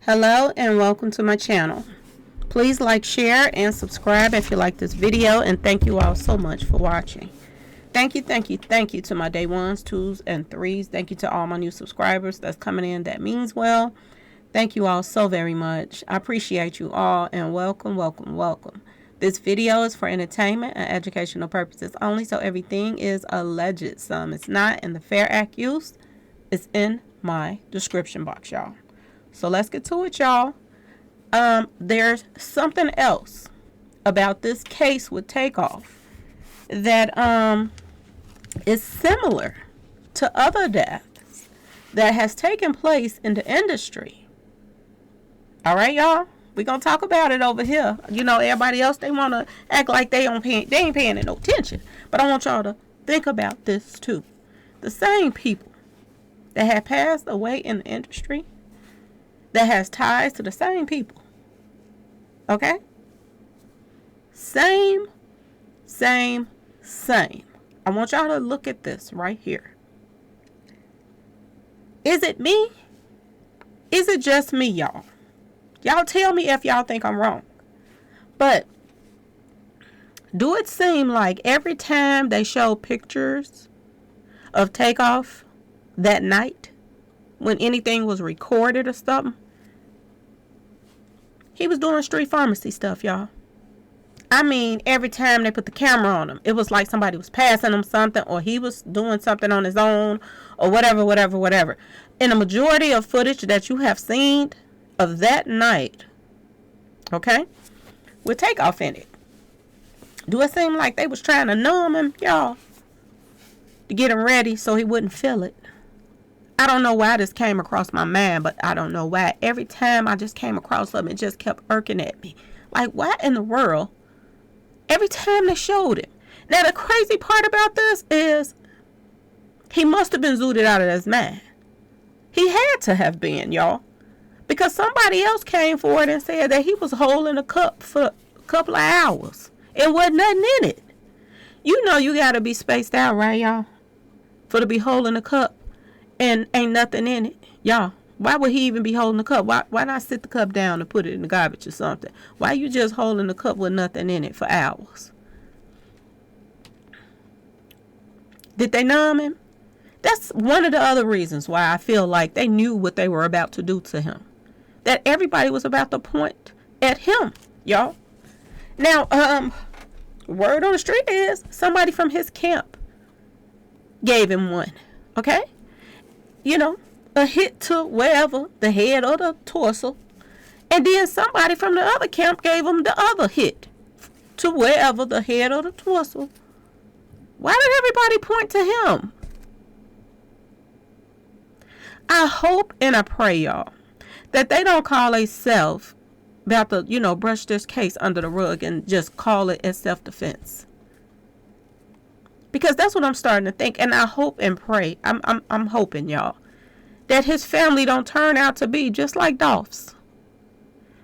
Hello and welcome to my channel. Please like, share, and subscribe if you like this video, and thank you all so much for watching. Thank you to my day ones, twos, and threes. Thank you to all my new subscribers that's coming in. That means well. Thank you all so very much. I appreciate you all, and welcome. This video is for entertainment and educational purposes only, so everything is alleged. Some it's not, and the Fair Act use is in my description box, y'all. So let's get to it, y'all. There's something else about this case with TakeOff that is similar to other deaths that has taken place in the industry. All right, y'all. We're going to talk about it over here. You know, everybody else, they want to act like they ain't paying it no attention. But I want y'all to think about this too. The same people that have passed away in the industry, that has ties to the same people. Okay? Same. I want y'all to look at this right here. Is it me? Is it just me, y'all? Y'all tell me if y'all think I'm wrong. But do it seem like every time they show pictures of TakeOff that night, when anything was recorded or something, he was doing street pharmacy stuff, y'all. I mean, every time they put the camera on him, it was like somebody was passing him something, or he was doing something on his own, or whatever. In the majority of footage that you have seen of that night, okay, with TakeOff in it, do it seem like they was trying to numb him, y'all, to get him ready so he wouldn't feel it? I don't know why this came across my mind, but I don't know why. Every time I just came across something, it just kept irking at me. Like, why in the world? Every time they showed him. Now, the crazy part about this is he must have been zooted out of his mind. He had to have been, y'all. Because somebody else came forward and said that he was holding a cup for a couple of hours. It wasn't nothing in it. You know you got to be spaced out, right, y'all? For to be holding a cup and ain't nothing in it. Y'all, why would he even be holding the cup? Why not sit the cup down and put it in the garbage or something? Why you just holding the cup with nothing in it for hours? Did they numb him? That's one of the other reasons why I feel like they knew what they were about to do to him. That everybody was about to point at him, y'all. Now, word on the street is somebody from his camp gave him one, okay? You know, a hit to wherever, the head or the torso. And then somebody from the other camp gave him the other hit to wherever, the head or the torso. Why did everybody point to him? I hope and I pray, y'all, that they don't call themselves about to, brush this case under the rug and just call it as self-defense. Because that's what I'm starting to think, and I hope and pray. I'm hoping, y'all, that his family don't turn out to be just like Dolph's.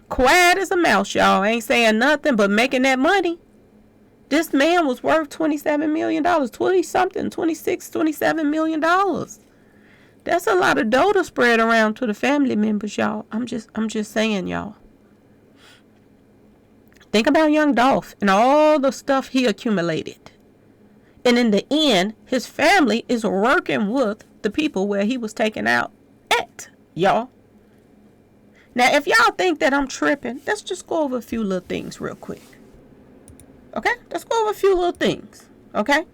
Quiet as a mouse, y'all. Ain't saying nothing but making that money. This man was worth $27 million. 20-something, $26, $27 million. That's a lot of dough to spread around to the family members, y'all. I'm just saying, y'all. Think about Young Dolph and all the stuff he accumulated. And in the end, his family is working with the people where he was taken out at, y'all. Now, if y'all think that I'm tripping, let's just go over a few little things real quick. Okay? Let's go over a few little things. Okay?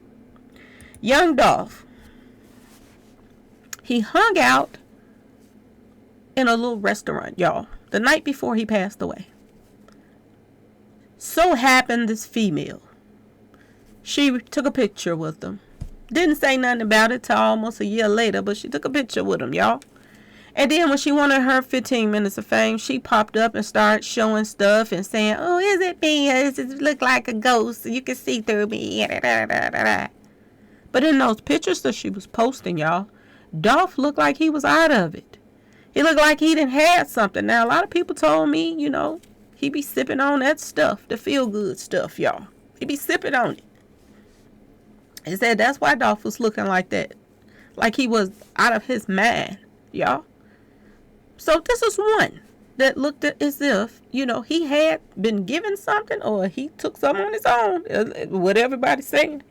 Young Dolph. He hung out in a little restaurant, y'all, the night before he passed away. So happened this female, she took a picture with him. Didn't say nothing about it till almost a year later, but she took a picture with him, y'all. And then when she wanted her 15 minutes of fame, she popped up and started showing stuff and saying, "Oh, is it me? Does it look like a ghost? You can see through me." But in those pictures that she was posting, y'all, Dolph looked like he was out of it. He looked like he didn't have something. Now, a lot of people told me, he be sipping on that stuff, the feel-good stuff, y'all. He be sipping on it. He said that's why Dolph was looking like that. Like he was out of his mind, y'all. So this is one. that looked as if, he had been given something or he took something on his own. What everybody's saying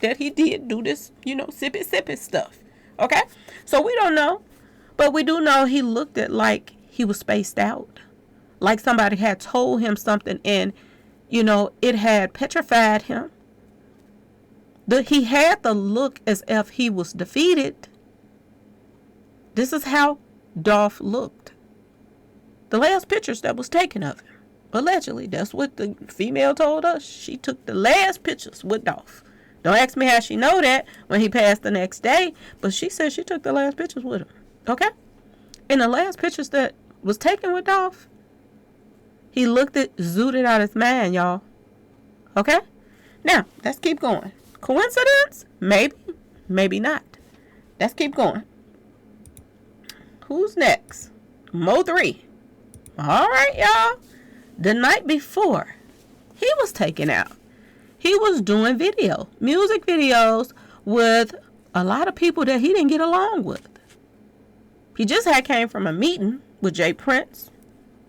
that he did do this, sippy stuff. Okay? So we don't know. But we do know he looked at like he was spaced out. Like somebody had told him something and, it had petrified him. He had the look as if he was defeated. This is how Dolph looked. The last pictures that was taken of him. Allegedly, that's what the female told us. She took the last pictures with Dolph. Don't ask me how she know that when he passed the next day, but she said she took the last pictures with him. Okay? In the last pictures that was taken with Dolph, he looked at, zooted out his mind, y'all. Okay? Now, let's keep going. Coincidence? Maybe. Maybe not. Let's keep going. Who's next? Mo3. All right, y'all. The night before, he was taken out. He was doing music videos with a lot of people that he didn't get along with. He just came from a meeting with J Prince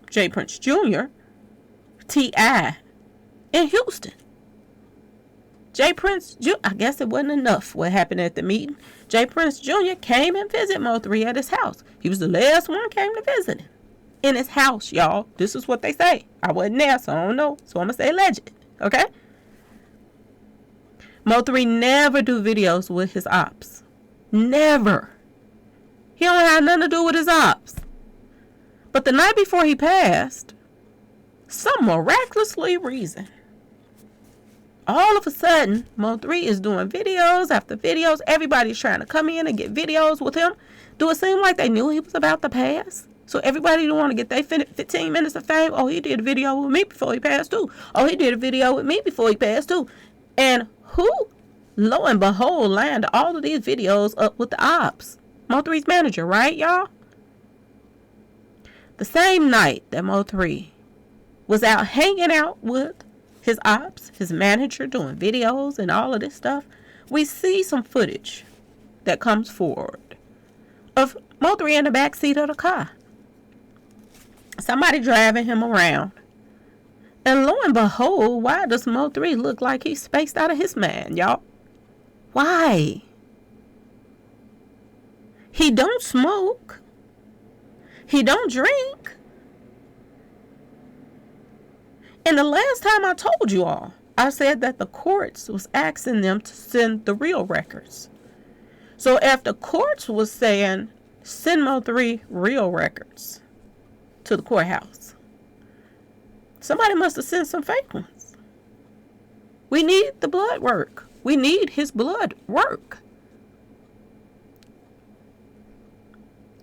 Jr., T.I. in Houston. J Prince Jr., I guess it wasn't enough what happened at the meeting. J Prince Jr. came and visited Mo3 at his house. He was the last one came to visit him. In his house, y'all. This is what they say. I wasn't there, so I don't know. So I'm going to say alleged. Okay? Mo3 never do videos with his ops. Never. He don't have nothing to do with his ops. But the night before he passed, some miraculously reason, all of a sudden, Mo3 is doing videos after videos. Everybody's trying to come in and get videos with him. Do it seem like they knew he was about to pass? So everybody don't want to get their 15 minutes of fame. Oh, he did a video with me before he passed too. Oh, he did a video with me before he passed too. And who, lo and behold, lined all of these videos up with the ops? Mo3's manager, right, y'all? The same night that Mo3 was out hanging out with his ops, his manager, doing videos and all of this stuff, we see some footage that comes forward of Mo3 in the back seat of the car. Somebody driving him around. And lo and behold, why does Mo3 look like he's spaced out of his mind, y'all? Why? He don't smoke. He don't drink. And the last time I told you all, I said that the courts was asking them to send the real records. So if the courts was saying, send Mo3 real records to the courthouse, somebody must have sent some fake ones. We need the blood work. We need his blood work.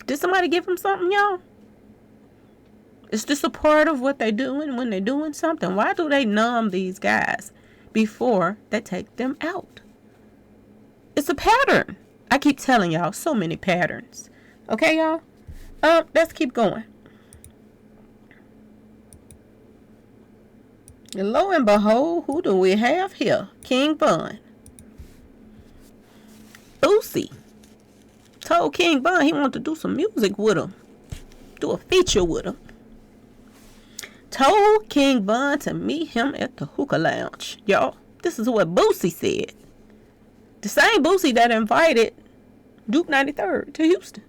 Did somebody give him something, y'all? Is this a part of what they're doing when they're doing something? Why do they numb these guys before they take them out? It's a pattern. I keep telling y'all, so many patterns. Okay, y'all? Let's keep going. And lo and behold, who do we have here? King Von. Boosie told King Von he wanted to do some music with him. Do a feature with him. Told King Von to meet him at the hookah lounge. Y'all, this is what Boosie said. The same Boosie that invited Duke 93rd to Houston.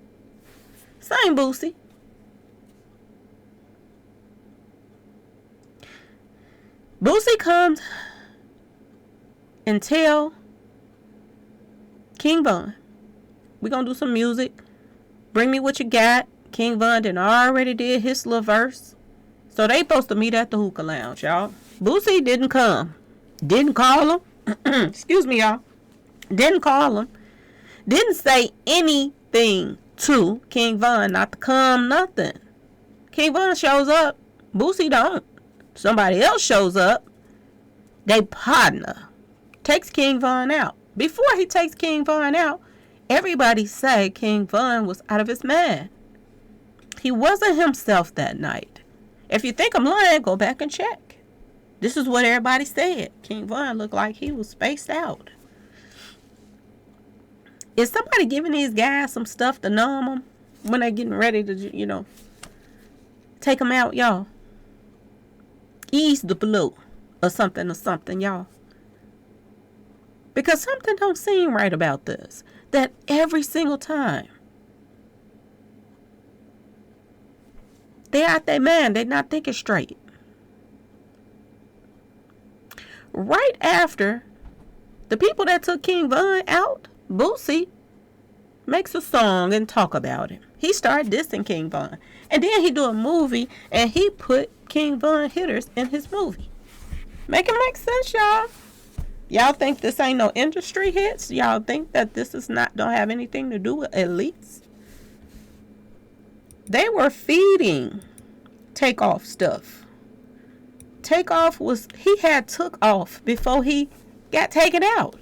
Same Boosie. Boosie comes and tell King Von, we're going to do some music. Bring me what you got. King Von done already did his little verse. So they supposed to meet at the hookah lounge, y'all. Boosie didn't come. Didn't call him. Excuse me, y'all. Didn't call him. Didn't say anything to King Von not to come, nothing. King Von shows up. Boosie don't. Somebody else shows up. They partner. Takes King Von out. Before he takes King Von out, everybody say King Von was out of his mind. He wasn't himself that night. If you think I'm lying, go back and check. This is what everybody said. King Von looked like he was spaced out. Is somebody giving these guys some stuff to numb them when they're getting ready to, take him out, y'all. Ease the blow or something, y'all. Because something don't seem right about this. That every single time they out their mind, they not thinking straight. Right after the people that took King Von out, Boosie makes a song and talk about him. He started dissing King Von. And then he do a movie and he put King Von hitters in his movie. Make it make sense, y'all. Y'all think this ain't no industry hits? Y'all think that this is not, don't have anything to do with elites? They were feeding TakeOff stuff. TakeOff was, he had took off before he got taken out.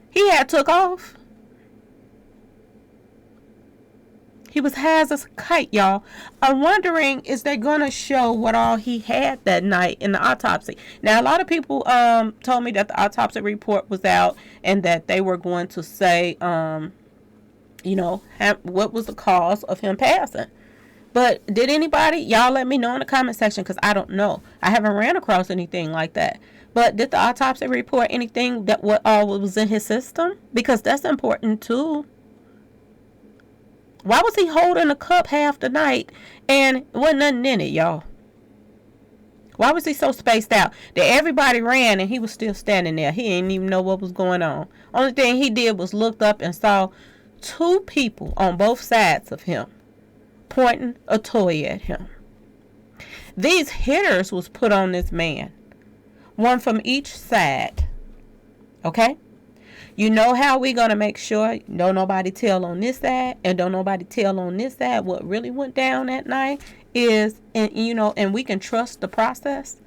He had took off. He was high as a kite, y'all. I'm wondering, is they going to show what all he had that night in the autopsy? Now, a lot of people told me that the autopsy report was out and that they were going to say, what was the cause of him passing. But did anybody, y'all let me know in the comment section, because I don't know. I haven't ran across anything like that. But did the autopsy report anything that what all was in his system? Because that's important too. Why was he holding a cup half the night and wasn't nothing in it, y'all? Why was he so spaced out that everybody ran and he was still standing there? He didn't even know what was going on. Only thing he did was looked up and saw two people on both sides of him pointing a toy at him. These hitters was put on this man, one from each side. Okay? You know how we going to make sure don't nobody tell on this side and don't nobody tell on this side what really went down that night is, and we can trust the process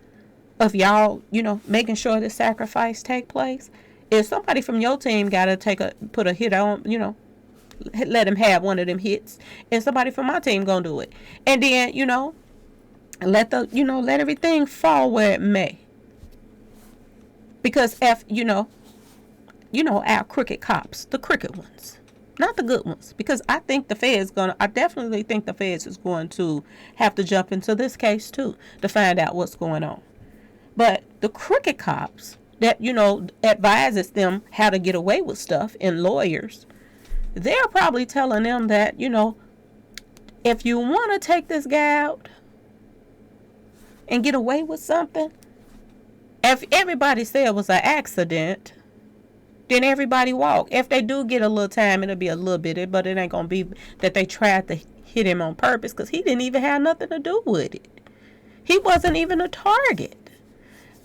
of y'all, making sure this sacrifice take place. If somebody from your team got to put a hit on, let him have one of them hits, and somebody from my team gonna do it, and then let everything fall where it may, because if our crooked cops, the crooked ones, not the good ones, because I definitely think the feds is going to have to jump into this case too to find out what's going on. But the crooked cops that advises them how to get away with stuff, and lawyers, they're probably telling them that, if you want to take this guy out and get away with something, if everybody said it was an accident, then everybody walk. If they do get a little time, it'll be a little bit, but it ain't going to be that they tried to hit him on purpose, because he didn't even have nothing to do with it. He wasn't even a target.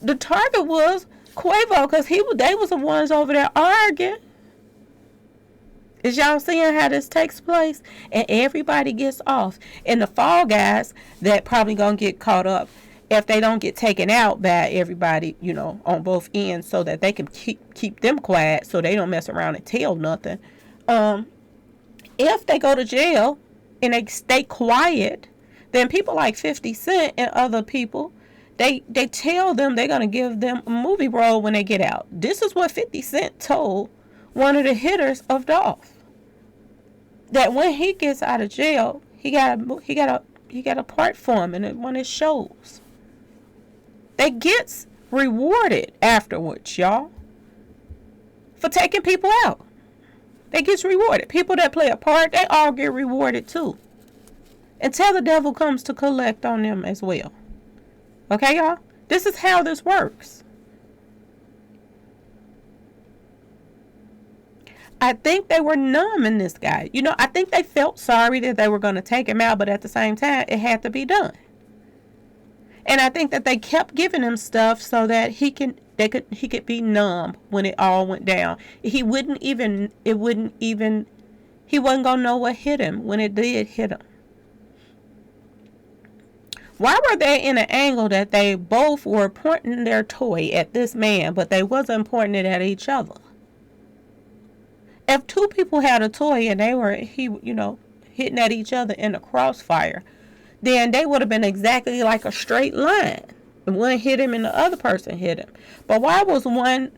The target was Quavo, because they was the ones over there arguing. Is y'all seeing how this takes place? And everybody gets off. And the fall guys that probably going to get caught up if they don't get taken out by everybody, on both ends, so that they can keep them quiet so they don't mess around and tell nothing. If they go to jail and they stay quiet, then people like 50 Cent and other people, they tell them they're going to give them a movie role when they get out. This is what 50 Cent told one of the hitters of Dolph. That when he gets out of jail, he got a part for him in one of his shows. They gets rewarded afterwards, y'all, for taking people out. They gets rewarded. People that play a part, they all get rewarded too. Until the devil comes to collect on them as well. Okay, y'all? This is how this works. I think they were numb in this guy. I think they felt sorry that they were going to take him out, but at the same time, it had to be done. And I think that they kept giving him stuff so that he could be numb when it all went down. He wasn't going to know what hit him when it did hit him. Why were they in an angle that they both were pointing their toy at this man, but they wasn't pointing it at each other? If two people had a toy and they were, hitting at each other in the crossfire, then they would have been exactly like a straight line. And one hit him and the other person hit him. But why was one,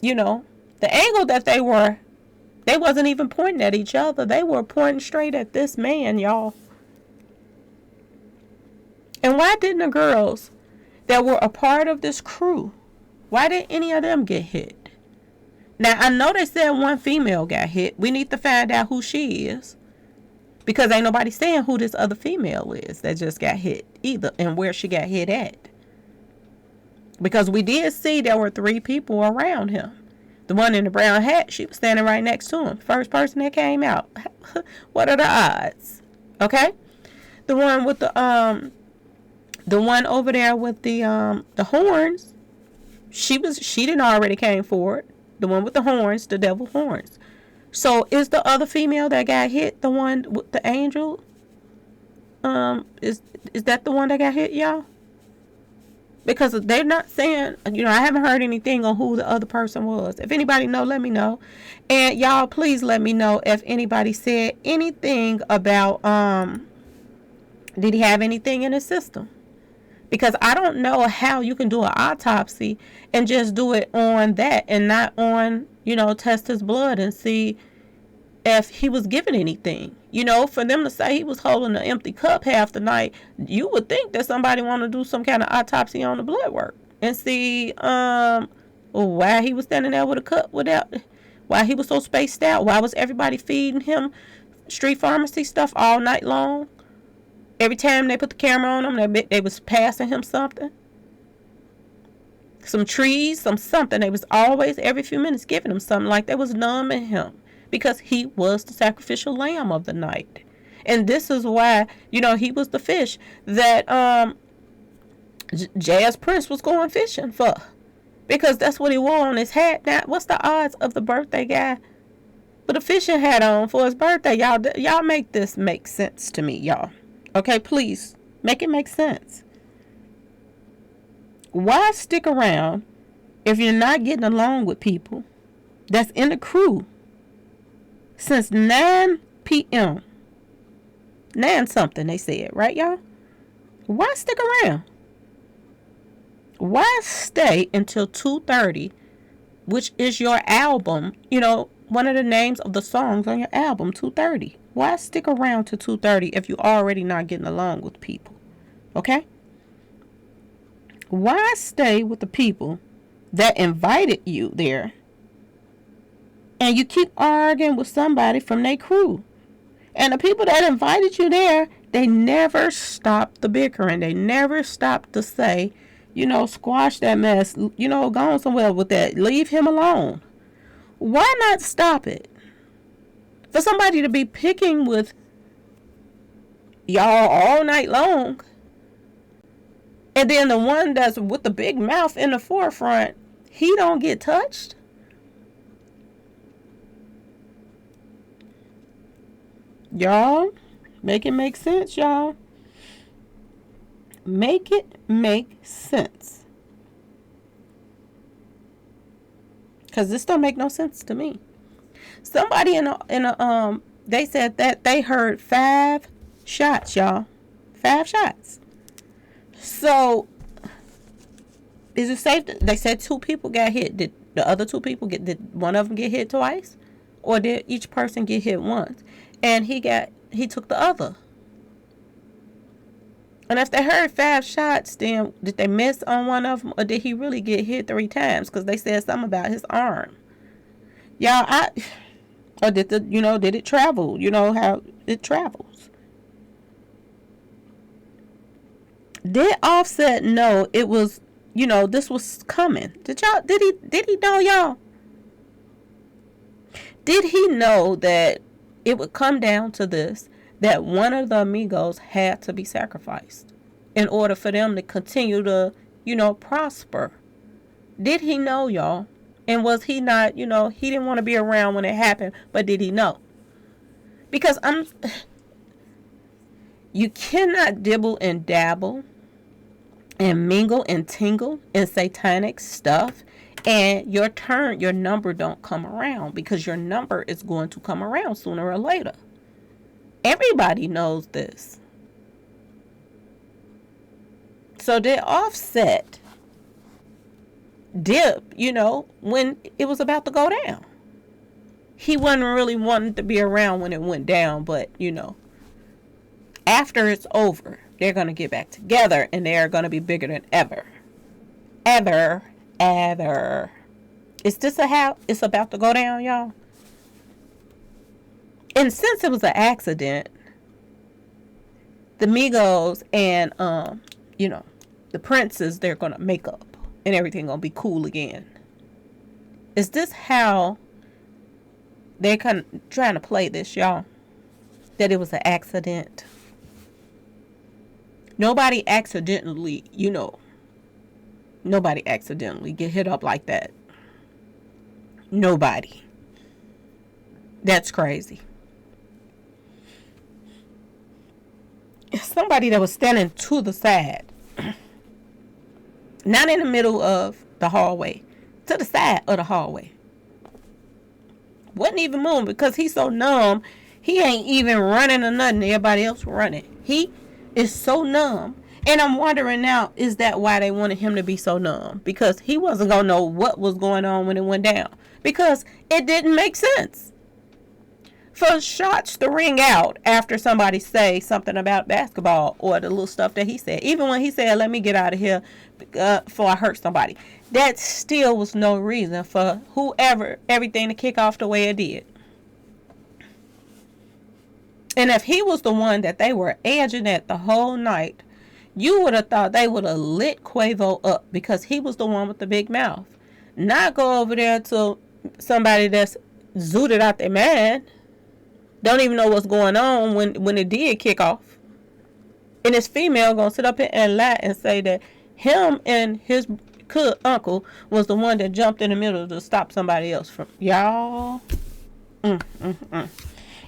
the angle that they wasn't even pointing at each other. They were pointing straight at this man, y'all. And why didn't the girls that were a part of this crew, why didn't any of them get hit? Now, I know they said one female got hit. We need to find out who she is. Because ain't nobody saying who this other female is that just got hit either, and where she got hit at. Because we did see there were 3 people around him. The one in the brown hat, she was standing right next to him. First person that came out. What are the odds? Okay? The one with the one over there with the horns, she didn't already came forward. The one with the horns, the devil horns. So is the other female that got hit the one with the angel? Is that the one that got hit, y'all? Because they're not saying, I haven't heard anything on who the other person was. If anybody know, let me know. And y'all, please let me know if anybody said anything about, did he have anything in his system? Because I don't know how you can do an autopsy and just do it on that and not on, test his blood and see if he was given anything. For them to say he was holding an empty cup half the night, you would think that somebody want to do some kind of autopsy on the blood work and see why he was standing there with a cup why he was so spaced out. Why was everybody feeding him street pharmacy stuff all night long? Every time they put the camera on him, they was passing him something. Some trees, something. They was always, every few minutes, giving him something like they was numbing him. Because he was the sacrificial lamb of the night. And this is why, he was the fish that Jazz Prince was going fishing for. Because that's what he wore on his hat. Now, what's the odds of the birthday guy with a fishing hat on for his birthday? Y'all make this make sense to me, y'all. Okay, please, make it make sense. Why stick around if you're not getting along with people that's in the crew since 9 p.m.? 9 something, they said, right, y'all? Why stick around? Why stay until 2:30, which is your album, one of the names of the songs on your album, 2:30. Why stick around to 2:30 if you're already not getting along with people? Okay? Why stay with the people that invited you there and you keep arguing with somebody from their crew? And the people that invited you there, they never stopped the bickering. They never stopped to say, squash that mess, go on somewhere with that. Leave him alone. Why not stop it? For somebody to be picking with y'all all night long, and then the one that's with the big mouth in the forefront, he don't get touched? Y'all, make it make sense, y'all. Make it make sense. Because this don't make no sense to me. Somebody in a they said that they heard 5 shots, y'all. 5 shots. So, is it safe? They said 2 people got hit. Did the other 2 people did one of them get hit twice? Or did each person get hit once? And he took the other. And if they heard 5 shots, then did they miss on one of them? Or did he really get hit 3 times? Because they said something about his arm. Y'all, or did did it travel? You know how it travels. Did Offset know it was, this was coming? Did he know, y'all? Did he know that it would come down to this, that one of the amigos had to be sacrificed in order for them to continue to, prosper? Did he know, y'all? And was he not, he didn't want to be around when it happened, but did he know? Because you cannot dibble and dabble and mingle and tingle in satanic stuff, and your number don't come around, because your number is going to come around sooner or later. Everybody knows this. So did Offset dip, when it was about to go down? He wasn't really wanting to be around when it went down, but, after it's over, they're going to get back together and they're going to be bigger than ever. Ever. Is this how it's about to go down, y'all? And since it was an accident, the Migos and, the princes, they're going to make up and everything going to be cool again. Is this how they're kind of trying to play this, y'all? That it was an accident. Nobody accidentally get hit up like that. Nobody. That's crazy. Somebody that was standing to the side. Not in the middle of the hallway. To the side of the hallway. Wasn't even moving because he's so numb. He ain't even running or nothing. Everybody else running. He is so numb. And I'm wondering now, is that why they wanted him to be so numb? Because he wasn't going to know what was going on when it went down. Because it didn't make sense. For shots to ring out after somebody say something about basketball or the little stuff that he said. Even when he said, let me get out of here before I hurt somebody. That still was no reason for everything to kick off the way it did. And if he was the one that they were edging at the whole night, you would have thought they would have lit Quavo up because he was the one with the big mouth. Not go over there to somebody that's zooted out their mind. Don't even know what's going on when it did kick off. And this female gonna sit up here and lie and say that him and his uncle was the one that jumped in the middle to stop somebody else from y'all.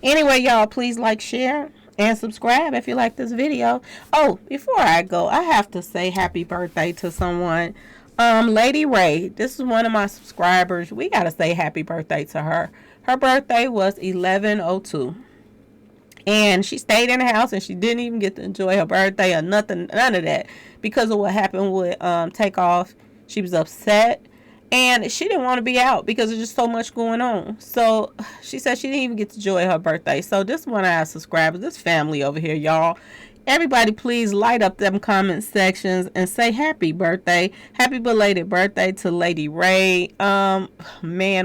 Anyway, y'all, please like, share, and subscribe if you like this video. Oh, before I go, I have to say happy birthday to someone. Lady Ray, this is one of my subscribers. We gotta say happy birthday to her. Her birthday was 11/02. And she stayed in the house and she didn't even get to enjoy her birthday or none of that. Because of what happened with TakeOff. She was upset. And she didn't want to be out because there's just so much going on. So she said she didn't even get to enjoy her birthday. So this one of our subscribers, this family over here, y'all. Everybody please light up them comment sections and say happy birthday. Happy belated birthday to Lady Ray. Man,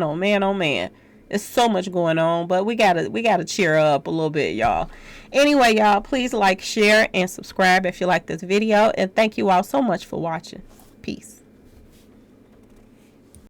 oh man, oh man. There's so much going on, but we gotta cheer up a little bit, y'all. Anyway, y'all, please like, share, and subscribe if you like this video. And thank you all so much for watching. Peace.